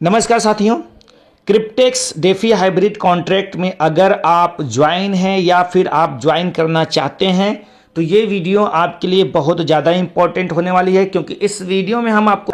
नमस्कार साथियों, क्रिप्टेक्स DeFi hybrid contract में अगर आप ज्वाइन हैं या फिर आप ज्वाइन करना चाहते हैं तो ये वीडियो आपके लिए बहुत ज़्यादा इंपॉर्टेंट होने वाली है, क्योंकि इस वीडियो में हम आपको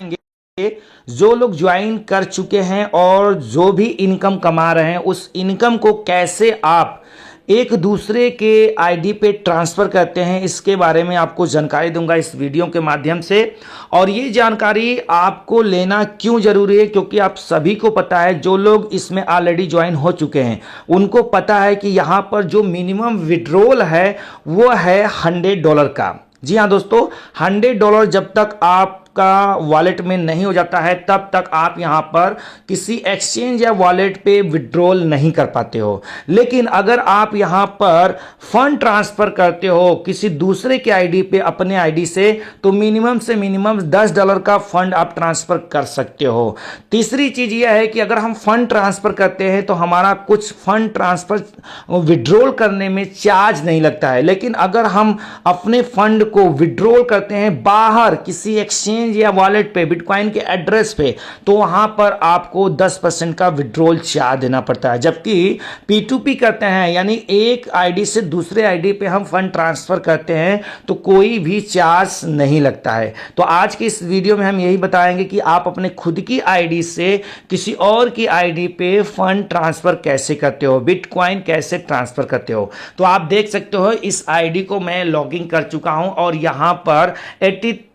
जो लोग ज्वाइन कर चुके हैं और जो भी इनकम कमा रहे हैं उस इनकम को कैसे आप एक दूसरे के आईडी पे ट्रांसफ़र करते हैं, इसके बारे में आपको जानकारी दूंगा इस वीडियो के माध्यम से। और ये जानकारी आपको लेना क्यों ज़रूरी है, क्योंकि आप सभी को पता है, जो लोग इसमें ऑलरेडी ज्वाइन हो चुके हैं उनको पता है कि यहाँ पर जो मिनिमम विड्रॉल है वो है $100 का। जी हाँ दोस्तों, $100 जब तक आपका वॉलेट में नहीं हो जाता है तब तक आप यहां पर किसी एक्सचेंज या वॉलेट पे विड्रॉल नहीं कर पाते हो। लेकिन अगर आप यहां पर फंड ट्रांसफर करते हो किसी दूसरे के आईडी पे अपने आईडी से, तो मिनिमम से मिनिमम $10 का फंड आप ट्रांसफर कर सकते हो। तीसरी चीज यह है कि अगर हम फंड ट्रांसफर करते हैं तो हमारा कुछ फंड ट्रांसफर विड्रॉल करने में चार्ज नहीं लगता है, लेकिन अगर हम अपने फंड को विड्रॉल करते हैं बाहर किसी एक्सचेंज या वॉलेट पे बिटकॉइन के एड्रेस पे, तो वहां पर आपको 10% का विड्रॉल चार्ज देना पड़ता है। जबकि P2P करते हैं, यानी एक आईडी से दूसरे आईडी पे हम फंड ट्रांसफर करते हैं तो कोई भी चार्ज नहीं लगता है। तो आज की इस वीडियो में हम यही बताएंगे कि आप अपने खुद की आईडी से किसी और की आईडी पे फंड ट्रांसफर कैसे करते हो, बिटकॉइन कैसे ट्रांसफर करते हो। तो आप देख सकते हो इस आईडी को मैं लॉगिन कर चुका हूं और यहां पर 83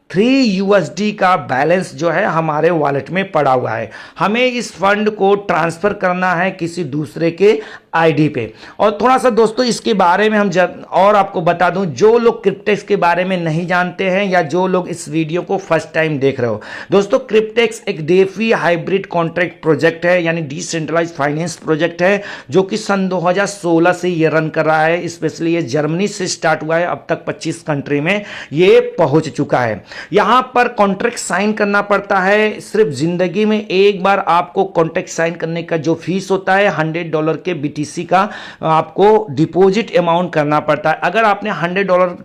USD का बैलेंस जो है हमारे वॉलेट में पड़ा हुआ है। हमें इस फंड को ट्रांसफर करना है किसी दूसरे के आईडी पे। और थोड़ा सा दोस्तों इसके बारे में हम और आपको बता दूं, जो लोग क्रिप्टेक्स के बारे में नहीं जानते हैं या जो लोग इस वीडियो को फर्स्ट टाइम देख रहे हो, दोस्तों क्रिप्टेक्स एक डेफी हाइब्रिड कॉन्ट्रैक्ट प्रोजेक्ट है, यानी डिसेंट्रलाइज्ड फाइनेंस प्रोजेक्ट है, जो कि सन 2016 से ये रन कर रहा है। स्पेशली ये जर्मनी से स्टार्ट हुआ है, अब तक 25 कंट्री में ये पहुंच चुका है। यहां पर कॉन्ट्रैक्ट साइन करना पड़ता है। सिर्फ जिंदगी में एक बार आपको कॉन्ट्रैक्ट साइन करने का जो फीस होता है $100 के BTC का आपको डिपॉजिट अमाउंट करना पड़ता है। अगर आपने $100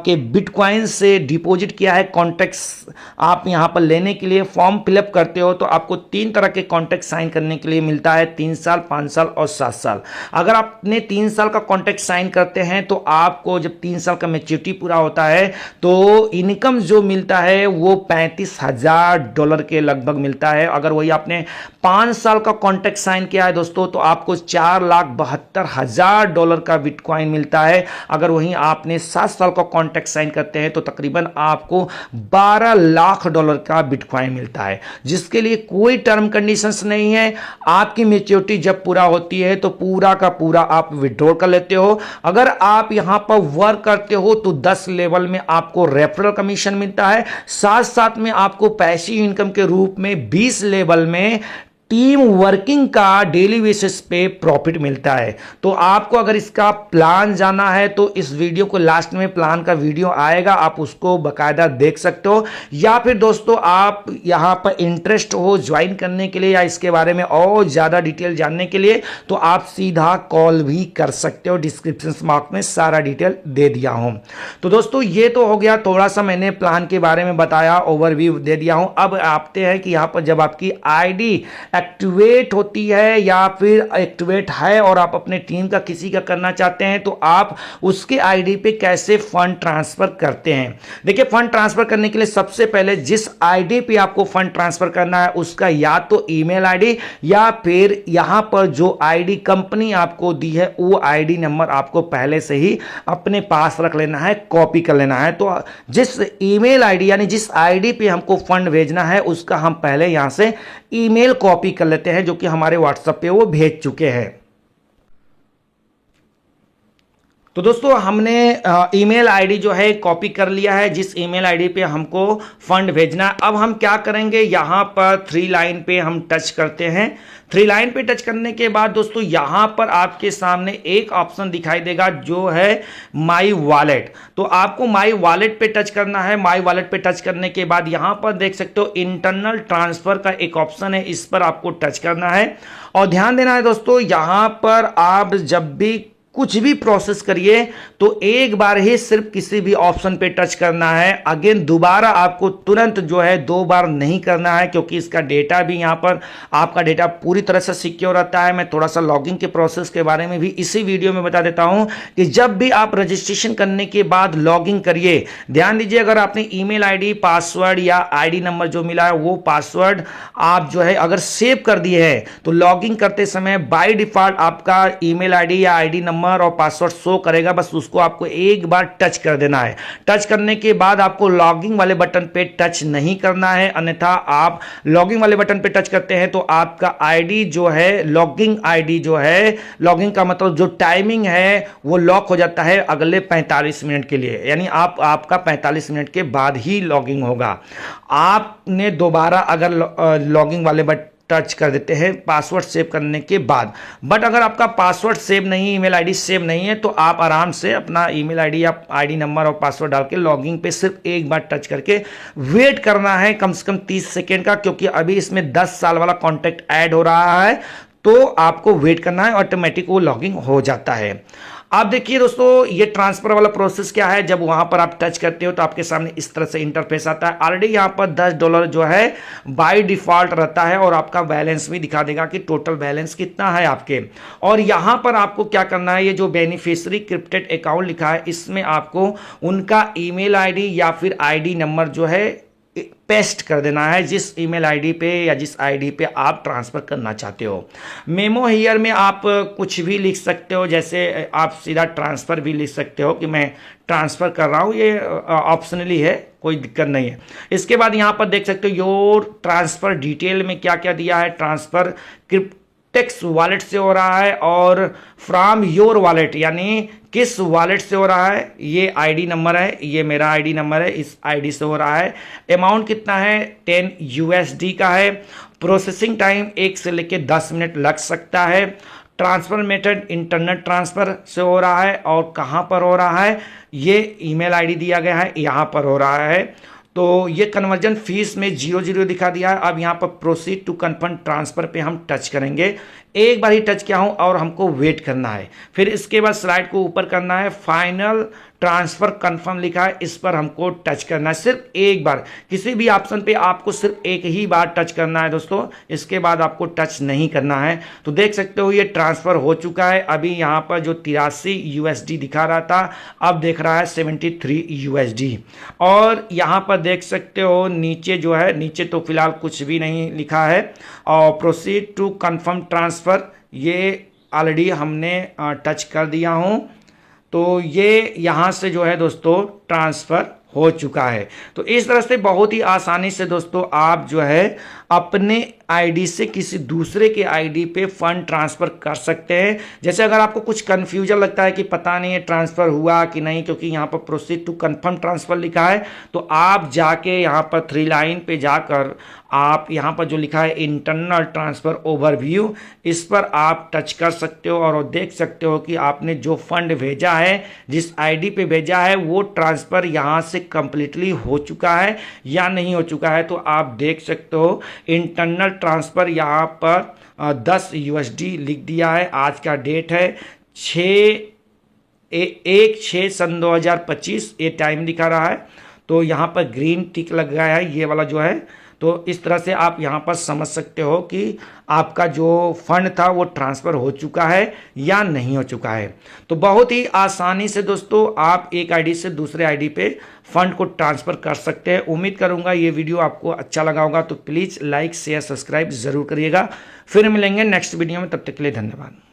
के बिटकॉइन से डिपॉजिट किया है, कॉन्ट्रैक्ट्स आप यहां पर लेने के लिए फॉर्म फिलअप करते हो, तो आपको 3 तरह के कॉन्ट्रैक्ट साइन करने के लिए मिलता है, 3 साल, 5 साल और 7 साल। अगर आपने 3 साल का कॉन्ट्रैक्ट साइन करते हैं तो आपको जब 3 साल का मैच्योरिटी पूरा होता है तो इनकम जो मिलता है वो $35,000 के लगभग मिलता है। अगर वही आपने 5 साल का कॉन्ट्रैक्ट साइन किया है दोस्तों, तो आपको $4,72,000 का बिटकॉइन मिलता है। अगर वहीं आपने 7 साल का कॉन्ट्रैक्ट साइन करते हैं तो तकरीबन आपको $12 लाख का बिटकॉइन मिलता है, जिसके लिए कोई टर्म कंडीशंस नहीं है। आपकी मैच्योरिटी जब पूरा होती है तो पूरा का पूरा आप विड्रॉ कर लेते हो। अगर आप यहां पर वर्क करते हो तो 10 लेवल में आपको रेफरल कमीशन मिलता है, साथ साथ में आपको पैसिव इनकम के रूप में 20 लेवल में टीम वर्किंग का डेली बेसिस पे प्रॉफिट मिलता है। तो आपको अगर इसका प्लान जाना है तो इस वीडियो को लास्ट में प्लान का वीडियो आएगा, आप उसको बकायदा देख सकते हो। या फिर दोस्तों आप यहां पर इंटरेस्ट हो ज्वाइन करने के लिए या इसके बारे में और ज़्यादा डिटेल जानने के लिए, तो आप सीधा कॉल भी कर सकते हो। डिस्क्रिप्शन बॉक्स में सारा डिटेल दे दिया हूं। तो दोस्तों ये तो हो गया, थोड़ा सा मैंने प्लान के बारे में बताया, ओवरव्यू दे दिया हूं। अब आते हैं कि यहां पर जब आपकी आईडी एक्टिवेट होती है या फिर एक्टिवेट है और आप अपने टीम का किसी का करना चाहते हैं, तो आप उसके आईडी पे कैसे फंड ट्रांसफर करते हैं। देखिए, फंड ट्रांसफर करने के लिए सबसे पहले जिस आईडी पे आपको फंड ट्रांसफर करना है उसका या तो ईमेल आईडी या फिर यहां पर जो आईडी कंपनी आपको दी है वो आईडी नंबर आपको पहले से ही अपने पास रख लेना है, कॉपी कर लेना है। तो जिस ईमेल आईडी यानी जिस आईडी पे हमको फंड भेजना है उसका हम पहले यहां से ईमेल कॉपी कर लेते हैं, जो कि हमारे व्हाट्सएप पे वो भेज चुके हैं। तो दोस्तों हमने ईमेल आईडी जो है कॉपी कर लिया है, जिस ईमेल आईडी पे हमको फंड भेजना है। अब हम क्या करेंगे, यहां पर 3 लाइन पे हम टच करते हैं। 3 लाइन पे टच करने के बाद दोस्तों यहां पर आपके सामने एक ऑप्शन दिखाई देगा जो है माई वॉलेट। तो आपको माई वॉलेट पे टच करना है। माई वॉलेट पे टच करने के बाद यहां पर देख सकते हो इंटरनल ट्रांसफर का एक ऑप्शन है, इस पर आपको टच करना है। और ध्यान देना है दोस्तों, यहां पर आप जब भी कुछ भी प्रोसेस करिए तो एक बार ही सिर्फ किसी भी ऑप्शन पे टच करना है। अगेन दोबारा आपको तुरंत जो है 2 बार नहीं करना है, क्योंकि इसका डेटा भी यहां पर आपका डेटा पूरी तरह से सिक्योर रहता है। मैं थोड़ा सा लॉगिंग के प्रोसेस के बारे में भी इसी वीडियो में बता देता हूं कि जब भी आप रजिस्ट्रेशन करने के बाद लॉगिंग करिए, ध्यान दीजिए अगर आपने ईमेल आईडी, पासवर्ड या आईडी नंबर जो मिला है वो पासवर्ड आप जो है अगर सेव कर दिए है तो लॉगिंग करते समय बाय डिफॉल्ट आपका ईमेल आईडी या आईडी नंबर और पासवर्ड शो करेगा। बस उसको आपको एक बार टच कर देना है। टच करने के बाद आपको लॉगिंग वाले बटन पे टच नहीं करना है, अन्यथा आप लॉगिंग वाले बटन पे टच करते हैं तो आपका आईडी जो है, लॉगिंग आईडी जो है, लॉगिंग का मतलब जो टाइमिंग है वो लॉक हो जाता है अगले 45 मिनट के लिए, यानी आपका 45 मिनट के बाद ही लॉगिंग होगा। आपने दोबारा अगर लॉगिंग वाले बटन टच कर देते हैं पासवर्ड सेव करने के बाद, बट अगर आपका पासवर्ड सेव नहीं, ईमेल आईडी सेव नहीं है, तो आप आराम से अपना ईमेल आईडी या आईडी नंबर और पासवर्ड डाल के लॉगिंग पे सिर्फ एक बार टच करके वेट करना है कम से कम 30 सेकेंड का, क्योंकि अभी इसमें 10 साल वाला कॉन्टैक्ट ऐड हो रहा है तो आपको वेट करना है, ऑटोमेटिक वो लॉगिंग हो जाता है। आप देखिए दोस्तों ये ट्रांसफर वाला प्रोसेस क्या है। जब वहां पर आप टच करते हो तो आपके सामने इस तरह से इंटरफेस आता है। ऑलरेडी यहां पर $10 जो है बाय डिफॉल्ट रहता है और आपका बैलेंस भी दिखा देगा कि टोटल बैलेंस कितना है आपके। और यहां पर आपको क्या करना है, ये जो बेनिफिशियरी क्रिप्टेड अकाउंट लिखा है इसमें आपको उनका ईमेल आईडी या फिर आईडी नंबर जो है पेस्ट कर देना है, जिस ईमेल आईडी पे या जिस आईडी पे आप ट्रांसफर करना चाहते हो। मेमो हियर में आप कुछ भी लिख सकते हो, जैसे आप सीधा ट्रांसफर भी लिख सकते हो कि मैं ट्रांसफर कर रहा हूं, ये ऑप्शनली है, कोई दिक्कत नहीं है। इसके बाद यहां पर देख सकते हो योर ट्रांसफर डिटेल में क्या क्या दिया है। ट्रांसफर क्रिप्टेक्स वॉलेट से हो रहा है और फ्रॉम योर वॉलेट यानी किस वॉलेट से हो रहा है, ये आईडी नंबर है, ये मेरा आईडी नंबर है, इस आईडी से हो रहा है। अमाउंट कितना है, 10 USD का है। प्रोसेसिंग टाइम 1 से लेकर 10 मिनट लग सकता है। ट्रांसफर मेथड इंटरनेट ट्रांसफर से हो रहा है और कहां पर हो रहा है, ये ईमेल आईडी दिया गया है, यहां पर हो रहा है। तो ये कन्वर्जन फीस में 0 दिखा दिया है। अब यहाँ पर प्रोसीड टू कन्फर्म ट्रांसफर पे हम टच करेंगे। एक बार ही टच किया हूं और हमको वेट करना है। फिर इसके बाद स्लाइड को ऊपर करना है, फाइनल ट्रांसफर कंफर्म लिखा है, इस पर हमको टच करना है सिर्फ एक बार। किसी भी ऑप्शन पे आपको सिर्फ एक ही बार टच करना है दोस्तों, इसके बाद आपको टच नहीं करना है। तो देख सकते हो ये ट्रांसफर हो चुका है। अभी यहाँ पर जो 83 USD दिखा रहा था अब देख रहा है 73 USD। और यहाँ पर देख सकते हो नीचे जो है, नीचे तो फिलहाल कुछ भी नहीं लिखा है। और प्रोसीड टू कंफर्म ट्रांसफर ये ऑलरेडी हमने टच कर दिया हूं, तो ये यहां से जो है दोस्तों ट्रांसफर हो चुका है। तो इस तरह से बहुत ही आसानी से दोस्तों आप जो है अपने आईडी से किसी दूसरे के आईडी पे फंड ट्रांसफर कर सकते हैं। जैसे अगर आपको कुछ कंफ्यूजन लगता है कि पता नहीं है ट्रांसफर हुआ कि नहीं, क्योंकि यहाँ पर प्रोसीड टू कंफर्म ट्रांसफर लिखा है, तो आप जाके यहाँ पर 3 लाइन पे जाकर आप यहाँ पर जो लिखा है इंटरनल ट्रांसफर ओवरव्यू, इस पर आप टच कर सकते हो और देख सकते हो कि आपने जो फंड भेजा है, जिस आईडी पे भेजा है, वो ट्रांसफर यहाँ से कंप्लीटली हो चुका है या नहीं हो चुका है। तो आप देख सकते हो इंटरनल ट्रांसफर यहाँ पर 10 USD लिख दिया है। आज का डेट है 1/6/2025 ये टाइम दिखा रहा है। तो यहाँ पर ग्रीन टिक लग गया है ये वाला जो है। तो इस तरह से आप यहाँ पर समझ सकते हो कि आपका जो फंड था वो ट्रांसफ़र हो चुका है या नहीं हो चुका है। तो बहुत ही आसानी से दोस्तों आप एक आईडी से दूसरे आईडी पे फंड को ट्रांसफ़र कर सकते हैं। उम्मीद करूँगा ये वीडियो आपको अच्छा लगा होगा, तो प्लीज़ लाइक शेयर सब्सक्राइब ज़रूर करिएगा। फिर मिलेंगे नेक्स्ट वीडियो में, तब तक के लिए धन्यवाद।